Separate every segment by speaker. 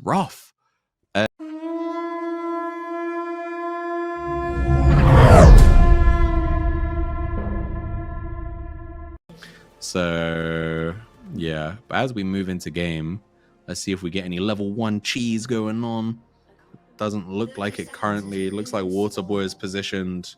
Speaker 1: rough. So yeah, but as we move into game, let's see if we get any level 1 cheese going on. Doesn't look like it currently. It looks like Waterboy is positioned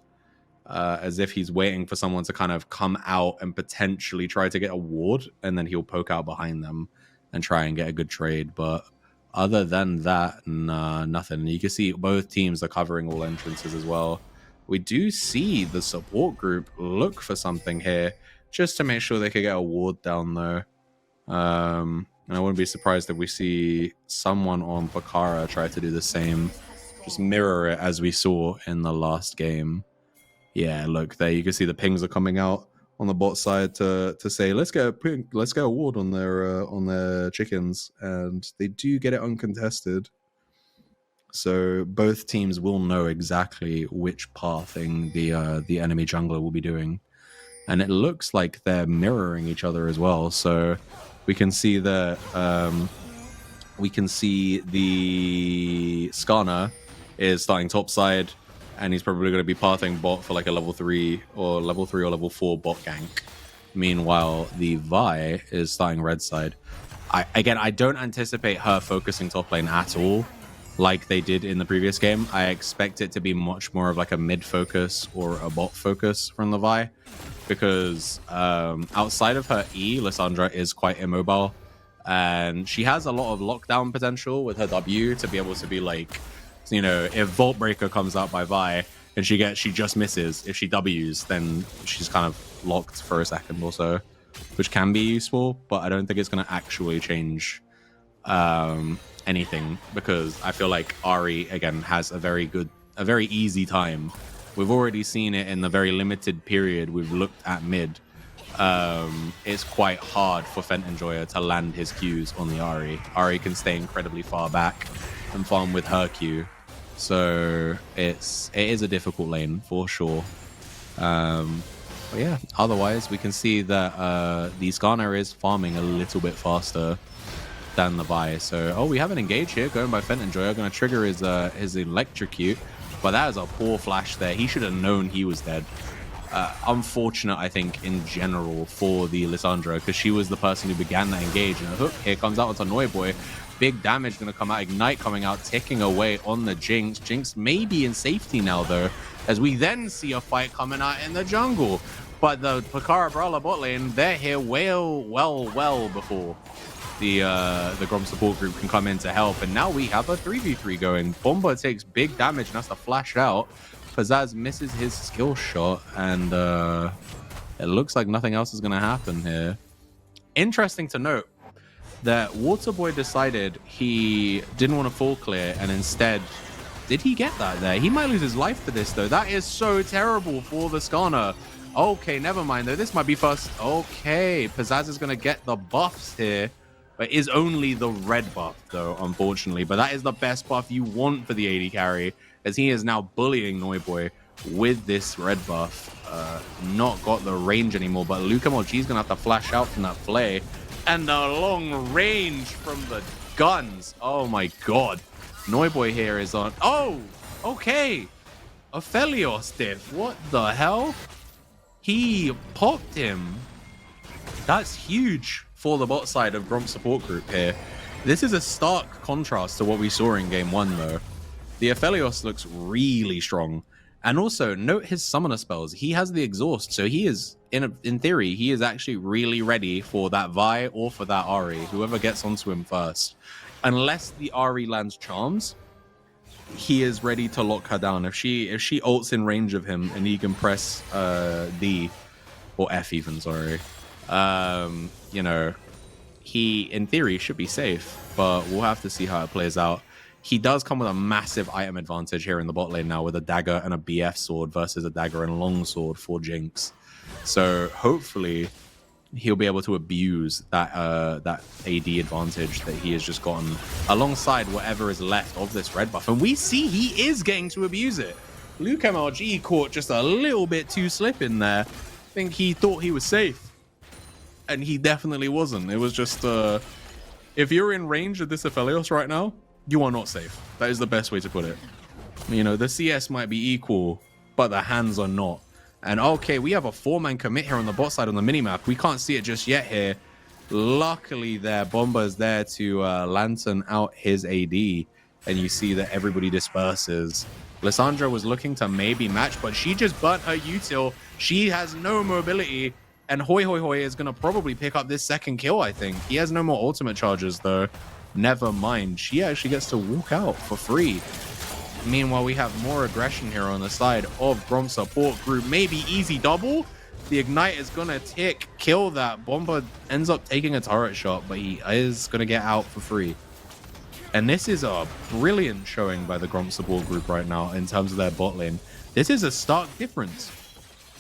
Speaker 1: as if he's waiting for someone to kind of come out and potentially try to get a ward, and then he'll poke out behind them and try and get a good trade. But other than that, nah, nothing. You can see both teams are covering all entrances as well. We do see the support group look for something here just to make sure they could get a ward down though. And I wouldn't be surprised if we see someone on PEKARA try to do the same, just mirror it as we saw in the last game. Yeah, look there, you can see the pings are coming out on the bot side to say let's get a ward on their chickens, and they do get it uncontested. So both teams will know exactly which pathing the enemy jungler will be doing, and it looks like they're mirroring each other as well. So we can see that the Skarner is starting top side, and he's probably going to be pathing bot for like a level 3 or level 4 bot gank. Meanwhile, the Vi is starting red side. I don't anticipate her focusing top lane at all like they did in the previous game. I expect it to be much more of like a mid focus or a bot focus from the Vi, because outside of her E, Lissandra is quite immobile, and she has a lot of lockdown potential with her W to be able to be like, you know, if Vault Breaker comes out by Vi and she just misses, if she Ws, then she's kind of locked for a second or so, which can be useful, but I don't think it's going to actually change anything, because I feel like Ahri again has a very easy time. We've already seen it in the very limited period we've looked at mid. It's quite hard for Fentonjoyer to land his Qs on the Ahri. Ahri can stay incredibly far back and farm with her Q. So it is a difficult lane for sure. But yeah, otherwise we can see that the Skarner is farming a little bit faster than the Vi. So, oh, we have an engage here going by Fentonjoyer, going to trigger his electrocute, but that is a poor flash there. He should have known he was dead. Unfortunate, I think, in general for the Lissandra, because she was the person who began that engage, and a hook here comes out onto Noiboy. Big damage going to come out, Ignite coming out, ticking away on the Jinx. Jinx may be in safety now though, as we then see a fight coming out in the jungle. But the PEKARA Brawler bot lane, they're here well before the GROMP support group can come in to help, and now we have a 3v3 going. Bomba takes big damage and has to flash out. Pizzazz misses his skill shot, and it looks like nothing else is going to happen here. Interesting to note that Waterboy decided he didn't want to full clear, and instead, did he get that there? He might lose his life for this though. That is so terrible for the Skarner. Okay, never mind though. This might be first. Okay, Pizzazz is going to get the buffs here. But is only the red buff though, unfortunately. But that is the best buff you want for the AD carry, as he is now bullying Noiboy with this red buff. Not got the range anymore, but Luka MLG is going to have to flash out from that play. And the long range from the guns. Oh my god. Noiboy here is on... Oh! Okay! Aphelios diff. What the hell? He popped him. That's huge for the bot side of GROMP support group here. This is a stark contrast to what we saw in game 1 though. The Aphelios looks really strong. And also, note his summoner spells. He has the exhaust, so he is, in theory, he is actually really ready for that Vi or for that Ahri, whoever gets onto him first. Unless the Ahri lands charms, he is ready to lock her down. If she ults in range of him and he can press D, or F even, sorry, you know, he, in theory, should be safe, but we'll have to see how it plays out. He does come with a massive item advantage here in the bot lane now, with a dagger and a BF sword versus a dagger and long sword for Jinx. So hopefully he'll be able to abuse that that AD advantage that he has just gotten alongside whatever is left of this red buff. And we see he is getting to abuse it. Luke MLG caught just a little bit too slip in there. I think he thought he was safe, and he definitely wasn't. It was just if you're in range of this Aphelios right now, you are not safe. That is the best way to put it. You know, the CS might be equal, but the hands are not. And okay, we have a 4-man commit here on the bot side on the minimap. We can't see it just yet here. Luckily there, Bomba's there to lantern out his AD. And you see that everybody disperses. Lissandra was looking to maybe match, but she just burnt her util. She has no mobility. And Hoi Hoi Hoi is going to probably pick up this second kill, I think. He has no more ultimate charges, though. Never mind. She actually gets to walk out for free. Meanwhile, we have more aggression here on the side of GROMP support group. Maybe easy double. The Ignite is going to tick, kill that. Bomba ends up taking a turret shot, but he is going to get out for free. And this is a brilliant showing by the GROMP support group right now in terms of their bot lane. This is a stark difference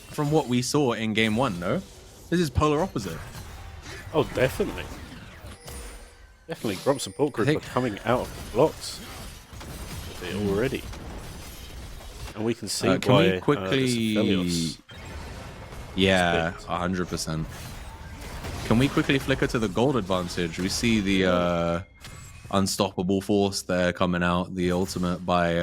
Speaker 1: from what we saw in game 1, no? This is polar opposite.
Speaker 2: Oh, definitely. Definitely, GROMP support group are coming out of the blocks already. And we can see why
Speaker 1: can we quickly... Yeah,
Speaker 2: split.
Speaker 1: 100%. Can we quickly flicker to the gold advantage? We see the unstoppable force there coming out, the ultimate by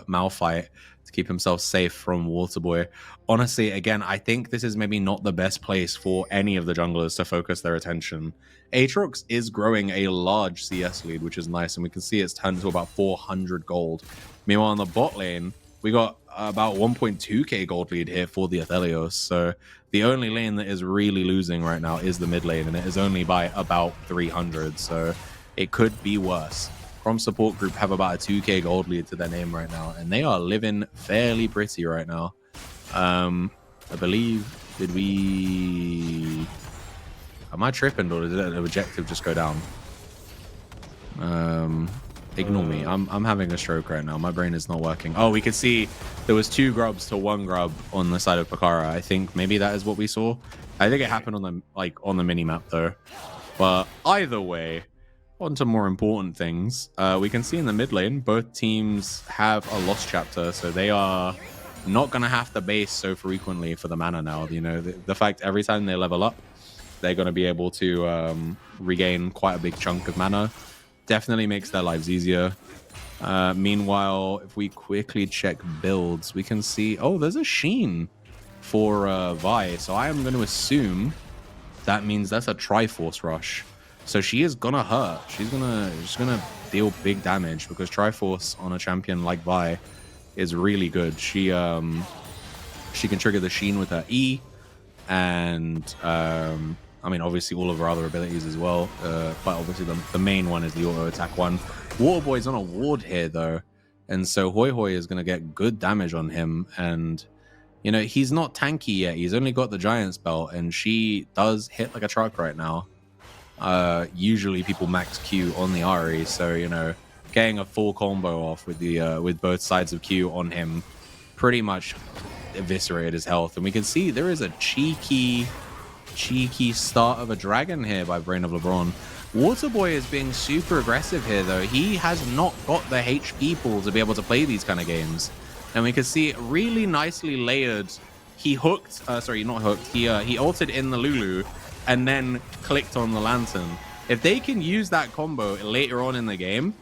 Speaker 1: Malphite to keep himself safe from Waterboy. Honestly, again, I think this is maybe not the best place for any of the junglers to focus their attention. Aatrox is growing a large CS lead, which is nice, and we can see it's turned to about 400 gold. Meanwhile, on the bot lane, we got about 1.2k gold lead here for the Aphelios. So the only lane that is really losing right now is the mid lane, and it is only by about 300. So it could be worse. GROMP support group have about a 2k gold lead to their name right now, and they are living fairly pretty right now. I believe, did we... Am I tripping, or did the objective just go down? Ignore me. I'm having a stroke right now. My brain is not working. Oh, we could see there was 2 grubs to 1 grub on the side of PEKARA. I think maybe that is what we saw. I think it happened on the mini map though. But either way, on to more important things. We can see in the mid lane, both teams have a lost chapter, so they are not gonna have to base so frequently for the mana now. You know, the fact every time they level up, they're gonna be able to regain quite a big chunk of mana. Definitely makes their lives easier. Meanwhile, if we quickly check builds, we can see, oh, there's a Sheen for Vi. So I am going to assume that means that's a Triforce rush. So she is gonna hurt. She's gonna deal big damage because Triforce on a champion like Vi is really good. She can trigger the Sheen with her E, and I mean, obviously all of her other abilities as well, but obviously the main one is the auto attack one. Waterboy's on a ward here though, and so Hoi Hoi is going to get good damage on him, and you know, he's not tanky yet. He's only got the Giant's Belt, and she does hit like a truck right now. Usually people max Q on the Ahri, so you know, getting a full combo off with the with both sides of Q on him pretty much eviscerated his health. And we can see there is a cheeky start of a dragon here by Brain of LeBron. Waterboy is being super aggressive here though. He has not got the HP pool to be able to play these kind of games, and we can see it really nicely layered. He hooked, sorry, not hooked, he ulted in the Lulu and then clicked on the Lantern. If they can use that combo later on in the game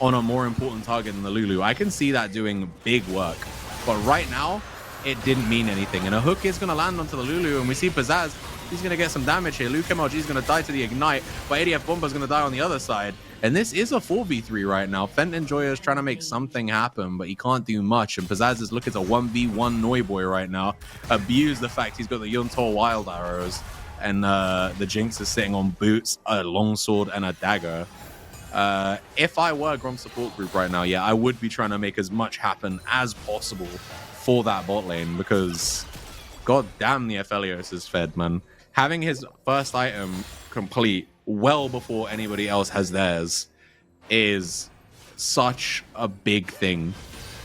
Speaker 1: on a more important target than the Lulu, I can see that doing big work. But right now, it didn't mean anything, and a hook is going to land onto the Lulu, and we see Pizzazz. He's going to get some damage here. Luke MLG is going to die to the Ignite, but ADF Bomba's going to die on the other side. And this is a 4v3 right now. Fenton Joya is trying to make something happen, but he can't do much. And Pizzazz is looking to 1v1 Noiboy right now. Abuse the fact he's got the Yuntor Wild Arrows. And the Jinx is sitting on boots, a longsword, and a dagger. If I were GROMP support group right now, yeah, I would be trying to make as much happen as possible for that bot lane, because god damn, the Aphelios is fed, man. Having his first item complete well before anybody else has theirs is such a big thing.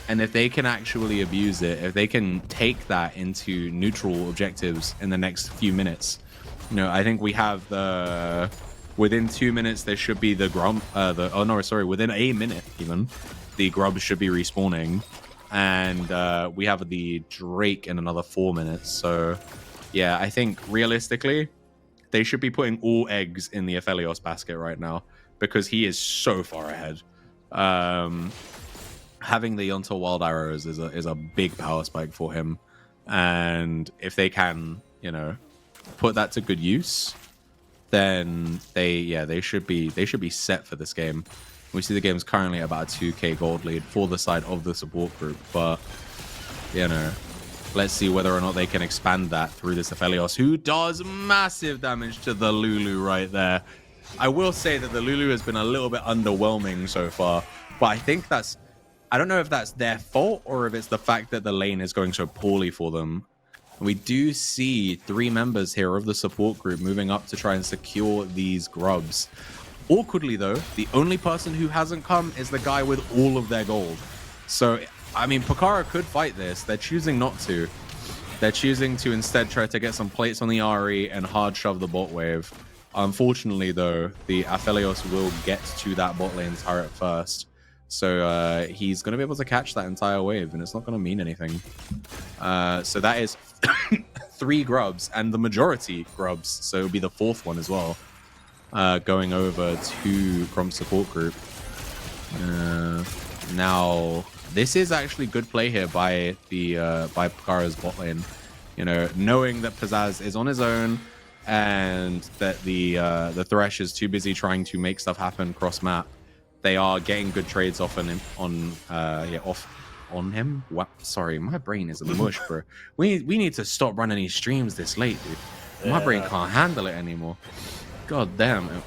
Speaker 1: And if they can actually abuse it, if they can take that into neutral objectives in the next few minutes, you know, I think we have the... Within 2 minutes, there should be the Grump... within a minute even, the Grub should be respawning. And we have the Drake in another 4 minutes. So, yeah, I think realistically, they should be putting all eggs in the Aphelios basket right now. because he is so far ahead. Having the Yonto Wild Arrows is a big power spike for him, and if they can, you know, put that to good use, then they should be set for this game. We see the game's currently about a 2k gold lead for the side of the support group, but you know, let's see whether or not they can expand that through this Aphelios, who does massive damage to the Lulu right there. I will say that the Lulu has been a little bit underwhelming so far, but I think I don't know if that's their fault or if it's the fact that the lane is going so poorly for them. We do see 3 members here of the support group moving up to try and secure these grubs. Awkwardly, though, the only person who hasn't come is the guy with all of their gold. So, I mean, PEKARA could fight this. They're choosing not to. They're choosing to instead try to get some plates on the RE and hard shove the bot wave. Unfortunately, though, the Aphelios will get to that bot lane turret first. So he's going to be able to catch that entire wave, and it's not going to mean anything. So that is 3 grubs, and the majority grubs. So it'll be the 4th one as well. Going over to GROMP support group. Now, this is actually good play here by PEKARA's bot lane. You know, knowing that Pizzazz is on his own and that the Thresh is too busy trying to make stuff happen cross map. They are getting good trades off on him. What? Sorry, my brain is a mush, bro. We need to stop running these streams this late, dude. My brain can't handle it anymore. God damn it.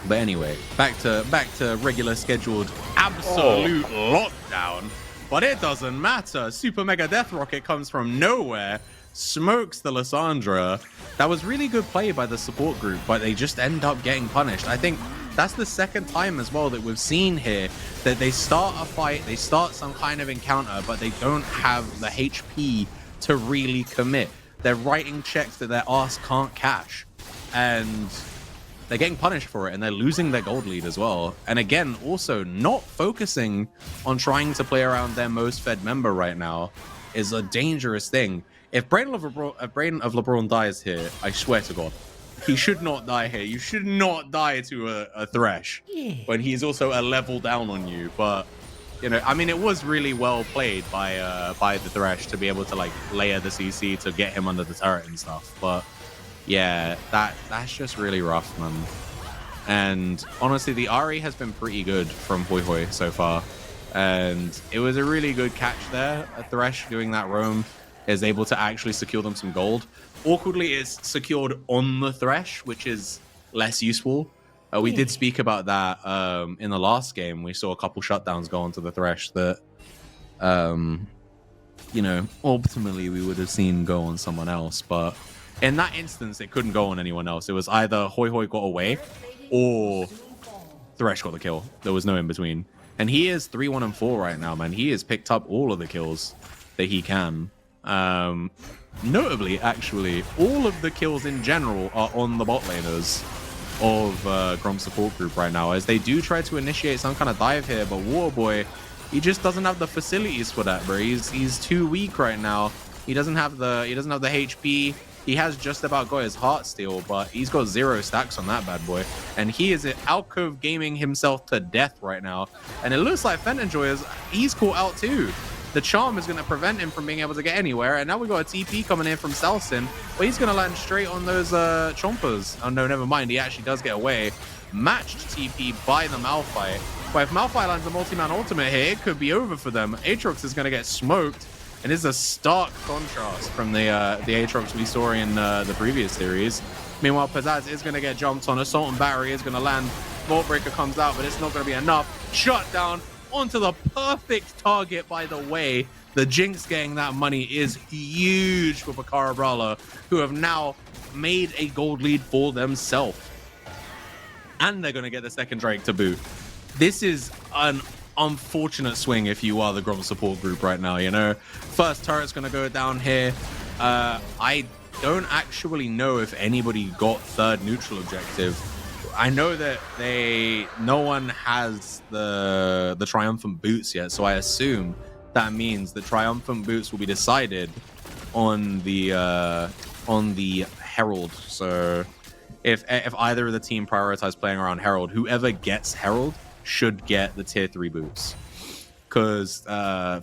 Speaker 1: But anyway, back to regular scheduled absolute lockdown. But it doesn't matter. Super Mega Death Rocket comes from nowhere, smokes the Lissandra. That was really good play by the support group, but they just end up getting punished. I think that's the second time as well that we've seen here that they start a fight, they start some kind of encounter, but they don't have the HP to really commit. They're writing checks that their ass can't cash, and they're getting punished for it, and they're losing their gold lead as well. And again, also not focusing on trying to play around their most fed member right now is a dangerous thing. If Brain of LeBron dies here, I swear to God, he should not die here. You should not die to a Thresh when he's also a level down on you. But, you know, I mean, it was really well played by the Thresh to be able to, like, layer the CC to get him under the turret and stuff. But, yeah, that's just really rough, man. And, honestly, the RE has been pretty good from Hoi Hoi so far. And it was a really good catch there. A Thresh doing that roam is able to actually secure them some gold. Awkwardly, it's secured on the Thresh, which is less useful. We did speak about that in the last game. We saw a couple shutdowns go onto the Thresh that, you know, ultimately we would have seen go on someone else. But in that instance, it couldn't go on anyone else. It was either Hoi Hoi got away or Thresh got the kill. There was no in between. And he is 3-1-4 right now, man. He has picked up all of the kills that he can. Notably, actually, all of the kills in general are on the bot laners of GROMP support group right now, as they do try to initiate some kind of dive here, but Waterboy, he just doesn't have the facilities for that, bro. He's too weak right now. He doesn't have the HP. He has just about got his heart steal, but he's got 0 stacks on that bad boy, and he is alcove gaming himself to death right now. And it looks like Fentonjoy he's caught out too. The charm is going to prevent him from being able to get anywhere. And now we've got a TP coming in from Selsin, but he's going to land straight on those chompers. Oh, no, never mind. He actually does get away. Matched TP by the Malphite. But if Malphite lands a multi-man ultimate here, it could be over for them. Aatrox is going to get smoked. And this is a stark contrast from the Aatrox we saw in the previous series. Meanwhile, Pizzazz is going to get jumped on. Assault and Battery is going to land. Vault Breaker comes out, but it's not going to be enough. Shut down. Onto the perfect target, by the way. The Jinx getting that money is huge for PEKARA Brawler, who have now made a gold lead for themselves. And they're going to get the second Drake to boot. This is an unfortunate swing if you are the GROMP support group right now, you know. First turret's going to go down here. I don't actually know if anybody got third neutral objective. I know that no one has the triumphant boots yet, so I assume that means the triumphant boots will be decided on the Herald. So if either of the team prioritize playing around Herald, whoever gets Herald should get the tier 3 boots. Because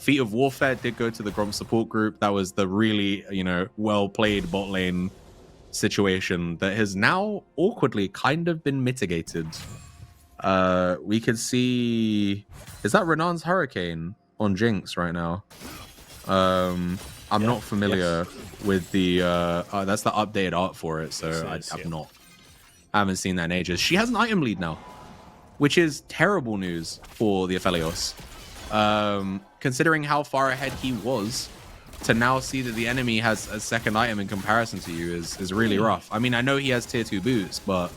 Speaker 1: Feet of Warfare did go to the Gromp support group. That was the really, well played bot lane situation that has now awkwardly kind of been mitigated. We could see, is that Renan's Hurricane on Jinx right now? I'm not familiar with the that's the updated art for it, so I haven't seen that in ages. She has an item lead now, which is terrible news for the Aphelios. Considering how far ahead he was, to now see that the enemy has a second item in comparison to you is really rough. I mean, I know he has tier 2 boots, but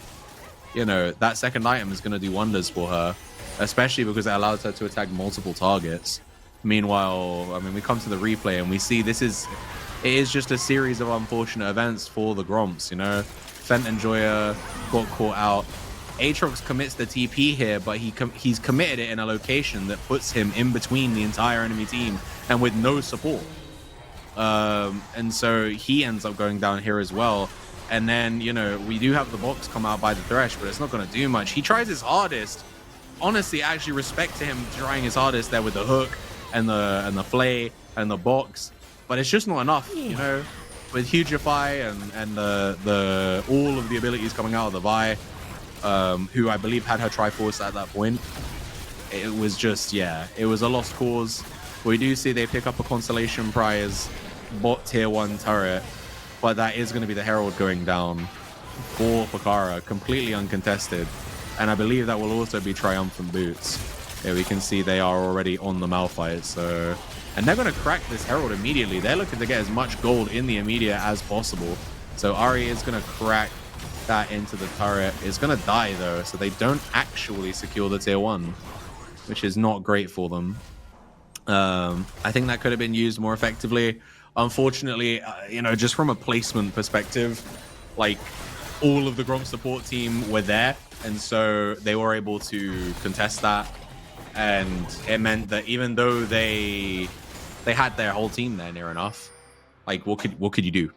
Speaker 1: that second item is going to do wonders for her, especially because it allows her to attack multiple targets. Meanwhile, I mean, we come to the replay and we see it is just a series of unfortunate events for the Gromps. Fent and Joya got caught out. Aatrox commits the TP here, but he's committed it in a location that puts him in between the entire enemy team and with no support. And so he ends up going down here as well. And then, we do have the box come out by the Thresh, but it's not going to do much. He tries his hardest. Honestly, actually respect to him trying his hardest there with the hook and the flay and the box, but it's just not enough, with Hugify and the all of the abilities coming out of the Vi, who I believe had her Triforce at that point. It was just, it was a lost cause. We do see they pick up a Constellation Prize bot tier 1 turret, but that is going to be the Herald going down for PEKARA, completely uncontested. And I believe that will also be Triumphant Boots. Yeah, we can see they are already on the Malphite, so... And they're going to crack this Herald immediately. They're looking to get as much gold in the immediate as possible. So Ahri is going to crack that into the turret. It's going to die, though, so they don't actually secure the tier 1, which is not great for them. I think that could have been used more effectively. Unfortunately, just from a placement perspective, like, all of the Gromp support team were there, and so they were able to contest that. And it meant that even though they had their whole team there near enough, like, what could you do,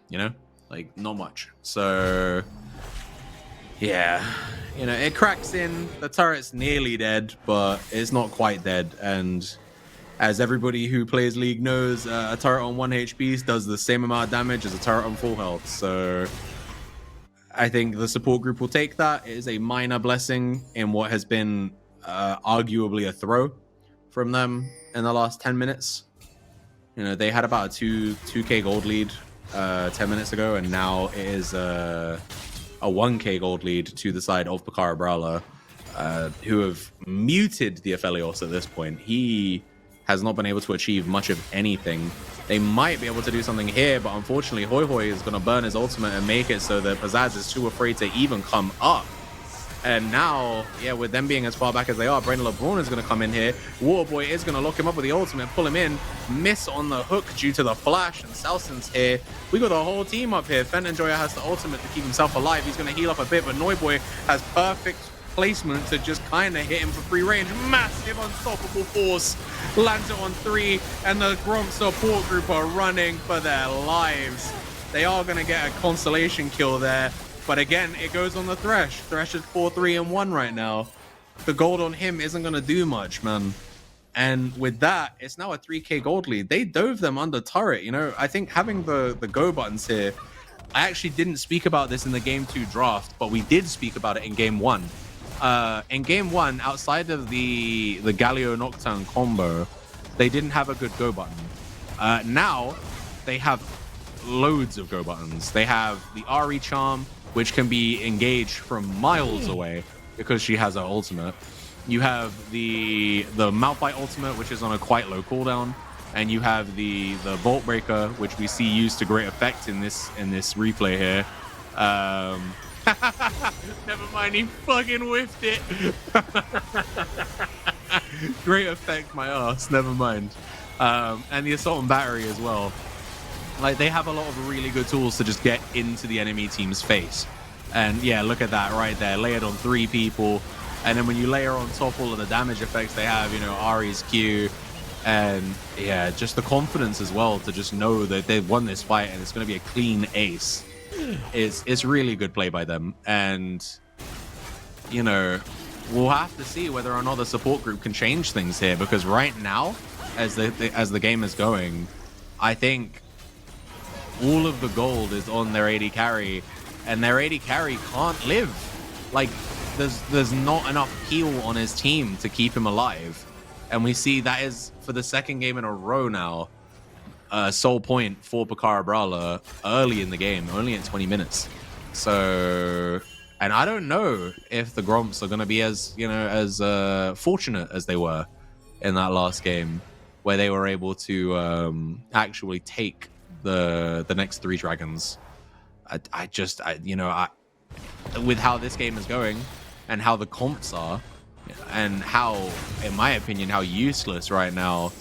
Speaker 1: Like, not much. So yeah, it cracks in. The turret's nearly dead, but it's not quite dead. And as everybody who plays League knows, a turret on 1 HP does the same amount of damage as a turret on full health. So I think the support group will take that. It is a minor blessing in what has been arguably a throw from them in the last 10 minutes. They had about a 2k gold lead 10 minutes ago, and now it is a 1k gold lead to the side of PEKARA BRALE, who have muted the Aphelios at this point. He has not been able to achieve much of anything. They might be able to do something here, but unfortunately Hoi Hoi is going to burn his ultimate and make it so that Pizzazz is too afraid to even come up. And now, with them being as far back as they are, Brandon LeBron is going to come in here. Waterboy is going to lock him up with the ultimate, pull him in, miss on the hook due to the flash, and Salson's here. We got the whole team up here. Fent and Joya has the ultimate to keep himself alive. He's going to heal up a bit, but Noiboy has perfect placement to just kind of hit him for free range. Massive unstoppable force. Lands it on 3, and the Gromp support group are running for their lives. They are going to get a constellation kill there. But again, it goes on the Thresh. Thresh is 4-3-1 right now. The gold on him isn't going to do much, man. And with that, it's now a 3k gold lead. They dove them under turret, I think having the go buttons here, I actually didn't speak about this in the Game 2 draft, but we did speak about it in Game 1. In Game 1, outside of the Galio Nocturne combo, they didn't have a good go button. Now, they have loads of go buttons. They have the Ahri Charm, which can be engaged from miles away because she has her ultimate. You have the Malphite ultimate, which is on a quite low cooldown, and you have the Vault Breaker, which we see used to great effect in this replay here. Never mind, he fucking whiffed it. Great effect, my ass. Never mind. And the Assault and Battery as well. Like, they have a lot of really good tools to just get into the enemy team's face. And yeah, look at that right there. Layered on 3 people. And then when you layer on top all of the damage effects they have, Ahri's Q. And yeah, just the confidence as well to just know that they've won this fight and it's going to be a clean ace. It's really good play by them, and you know, we'll have to see whether or not the support group can change things here, because right now, as the game is going, I think all of the gold is on their AD carry, and their AD carry can't live. Like, there's not enough peel on his team to keep him alive, and we see that is for the second game in a row now. Sole point for PEKARA BRALE early in the game, only at 20 minutes. So, and I don't know if the Gromps are going to be as, as fortunate as they were in that last game, where they were able to actually take the next 3 dragons. With how this game is going and how the comps are, and how, in my opinion, how useless right now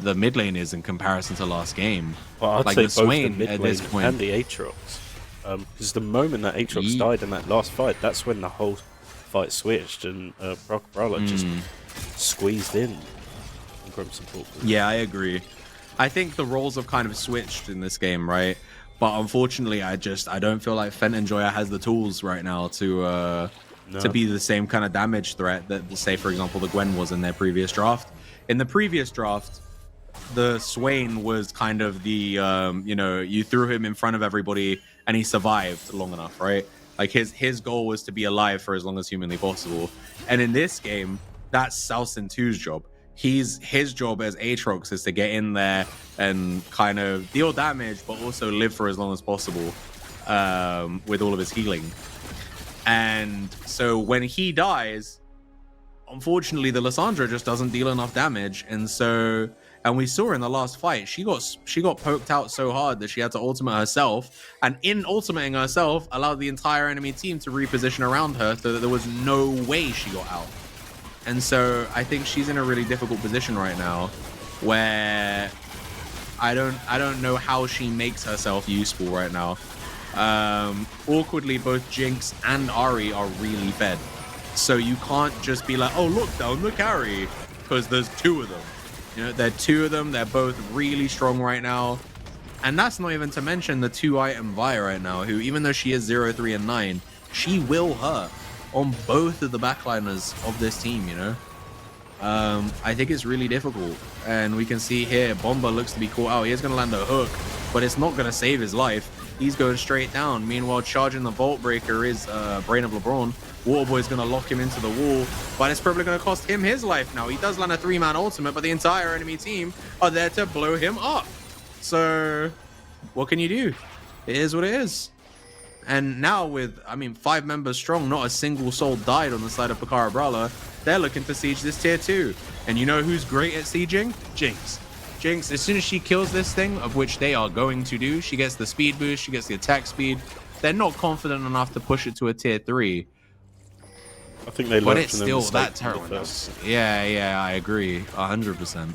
Speaker 1: the mid lane is in comparison to last game.
Speaker 2: Well, I'd
Speaker 1: like
Speaker 2: say
Speaker 1: the Swain
Speaker 2: both the
Speaker 1: at this point
Speaker 2: and the Aatrox. Because the moment that Aatrox died in that last fight, that's when the whole fight switched, and BRALE just squeezed in Gromp support.
Speaker 1: Yeah, I agree. I think the roles have kind of switched in this game, right? But unfortunately, I don't feel like Fenton Joya has the tools right now to be the same kind of damage threat that, say, for example, the Gwen was in their previous draft. In the previous draft, the Swain was kind of the, you threw him in front of everybody and he survived long enough, right? Like his goal was to be alive for as long as humanly possible. And in this game, that's Salson 2's job. His job as Aatrox is to get in there and kind of deal damage, but also live for as long as possible with all of his healing. And so when he dies, unfortunately, the Lissandra just doesn't deal enough damage, and we saw in the last fight, she got poked out so hard that she had to ultimate herself, and in ultimating herself, allowed the entire enemy team to reposition around her so that there was no way she got out. And so I think she's in a really difficult position right now, where I don't know how she makes herself useful right now. Awkwardly, both Jinx and Ahri are really fed. So you can't just be like, oh, look, down the carry, because there's 2 of them. There are 2 of them. They're both really strong right now. And that's not even to mention the 2-item Vi right now, who, even though she is 0, 3, and 9, she will hurt on both of the backliners of this team, I think it's really difficult. And we can see here, Bomba looks to be caught out. He is going to land a hook, but it's not going to save his life. He's going straight down. Meanwhile, charging the Vault Breaker is Brain of LeBron. Waterboy's going to lock him into the wall, but it's probably going to cost him his life now. He does land a 3-man ultimate, but the entire enemy team are there to blow him up. So what can you do? It is what it is. And now with, 5 members strong, not a single soul died on the side of PEKARA BRALE. They're looking to siege this tier 2. And you know who's great at sieging? Jinx. Jinx, as soon as she kills this thing, of which they are going to do, she gets the speed boost, she gets the attack speed. They're not confident enough to push it to a tier 3.
Speaker 2: I think they
Speaker 1: but it's still that terrible. Yeah, I agree 100%.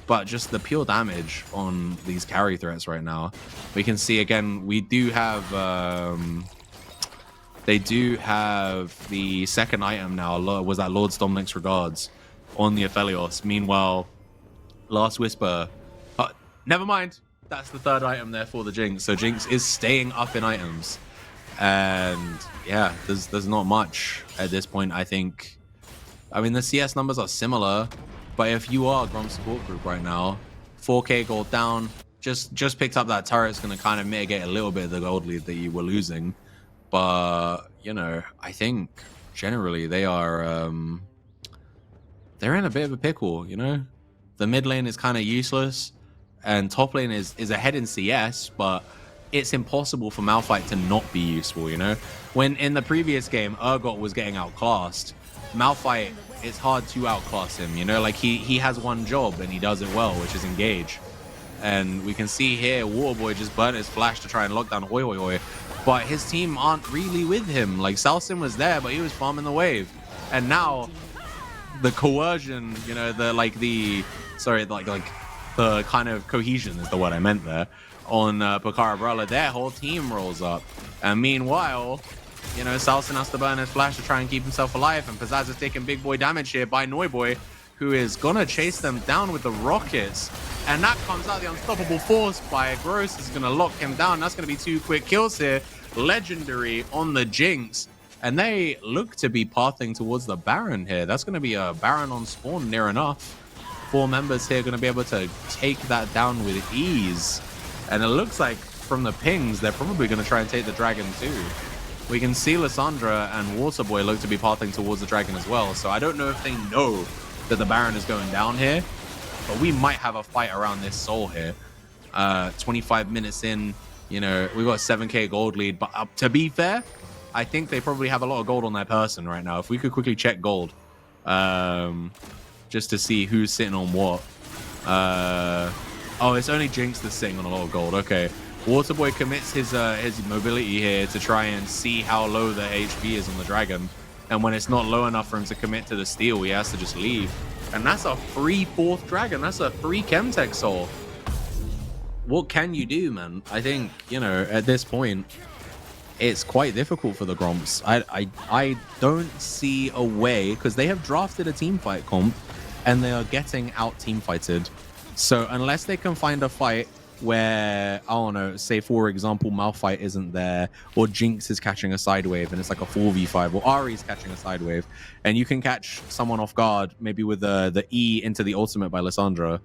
Speaker 1: But just the pure damage on these carry threats right now, we can see again. We do have they do have the second item now. Was that Lord's Dominic's Regards on the Aphelios? Meanwhile, Last Whisper. Never mind. That's the 3rd item there for the Jinx. So Jinx is staying up in items. And yeah, there's not much at this point, I think. The CS numbers are similar, but if you are Gromp support group right now, 4k gold down, just picked up that turret. It's going to kind of mitigate a little bit of the gold lead that you were losing. But, I think generally they are, they're in a bit of a pickle, The mid lane is kind of useless, and top lane is ahead in CS, but it's impossible for Malphite to not be useful, When in the previous game, Urgot was getting outclassed, Malphite, it's hard to outclass him, Like, he has one job, and he does it well, which is engage. And we can see here, Waterboy just burnt his flash to try and lock down Hoi Hoi Hoi. But his team aren't really with him. Like, Salson was there, but he was farming the wave. And now, the coercion, the kind of cohesion is the word I meant there, on PEKARA BRALE, their whole team rolls up. And meanwhile, Salson has to burn his flash to try and keep himself alive, and Pizzazz is taking big boy damage here by Noiboy, who is gonna chase them down with the rockets. And that comes out the unstoppable force by Gross is gonna lock him down. That's gonna be 2 quick kills here. Legendary on the Jinx. And they look to be pathing towards the Baron here. That's gonna be a Baron on spawn near enough. 4 members here gonna be able to take that down with ease. And it looks like from the pings, they're probably gonna try and take the dragon too. We can see Lissandra and Waterboy look to be pathing towards the dragon as well. So I don't know if they know that the Baron is going down here, but we might have a fight around this soul here. 25 minutes in, you know, we've got a 7k gold lead, but to be fair, I think they probably have a lot of gold on their person right now. If we could quickly check gold, just to see who's sitting on what. Oh, it's only Jinx that's sitting on a lot of gold. Okay. Waterboy commits his mobility here to try and see how low the HP is on the dragon. And when it's not low enough for him to commit to the steal, he has to just leave. And that's a free 4th dragon. That's a free Chemtech soul. What can you do, man? I think, you know, at this point, it's quite difficult for the Gromps. I don't see a way, because they have drafted a team fight comp and they are getting out team fighted. So unless they can find a fight where, I don't know, say for example, Malphite isn't there, or Jinx is catching a side wave and it's like a 4v5, or Ahri's catching a side wave, and you can catch someone off guard, maybe with the E into the ultimate by Lissandra,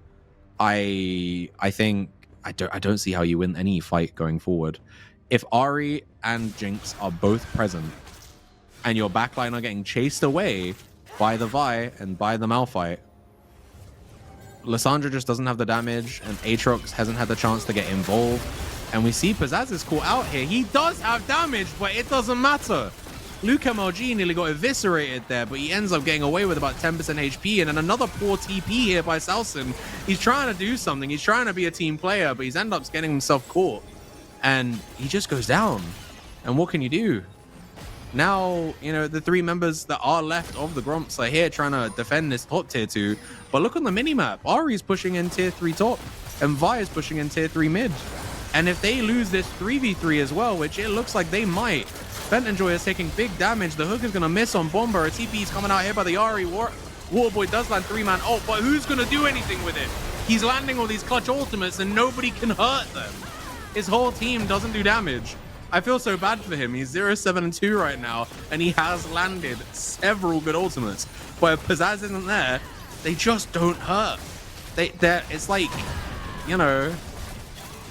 Speaker 1: I think I don't see how you win any fight going forward. If Ahri and Jinx are both present and your backline are getting chased away by the Vi and by the Malphite, Lissandra just doesn't have the damage, and Aatrox hasn't had the chance to get involved. And we see Pizzazz is caught out here. He does have damage, but it doesn't matter. Luke MLG nearly got eviscerated there, but he ends up getting away with about 10% HP. And then another poor TP here by Salson. He's trying to do something. He's trying to be a team player, but he's ended up getting himself caught. And he just goes down. And what can you do? Now, you know, the 3 members that are left of the Gromps are here trying to defend this top tier 2. But look on the minimap. Ahri's pushing in tier 3 top, and Vi is pushing in tier 3 mid. And if they lose this 3v3 as well, which it looks like they might, Fentonjoy is taking big damage. The hook is going to miss on Bomber. A TP is coming out here by the Ahri. Waterboy does land 3-man ult, but who's going to do anything with it? He's landing all these clutch ultimates, and nobody can hurt them. His whole team doesn't do damage. I feel so bad for him. He's 0-7-2 right now, and he has landed several good ultimates. But if Pizzazz isn't there, they just don't hurt. It's like, you know,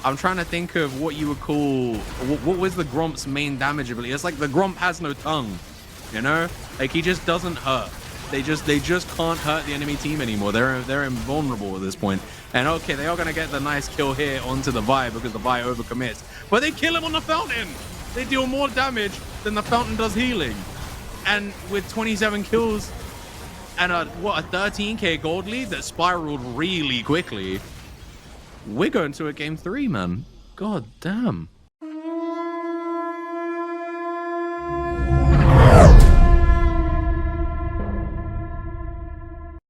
Speaker 1: I'm trying to think of what you would call, what was the Gromp's main damage ability? It's like the Gromp has no tongue, you know? Like, he just doesn't hurt. They just can't hurt the enemy team anymore. They're invulnerable at this point. And okay, they are going to get the nice kill here onto the Vi because the Vi overcommits. But they kill him on the Fountain. They deal more damage than the Fountain does healing. And with 27 kills and a 13k gold lead that spiraled really quickly, we're going to a game 3, man. God damn.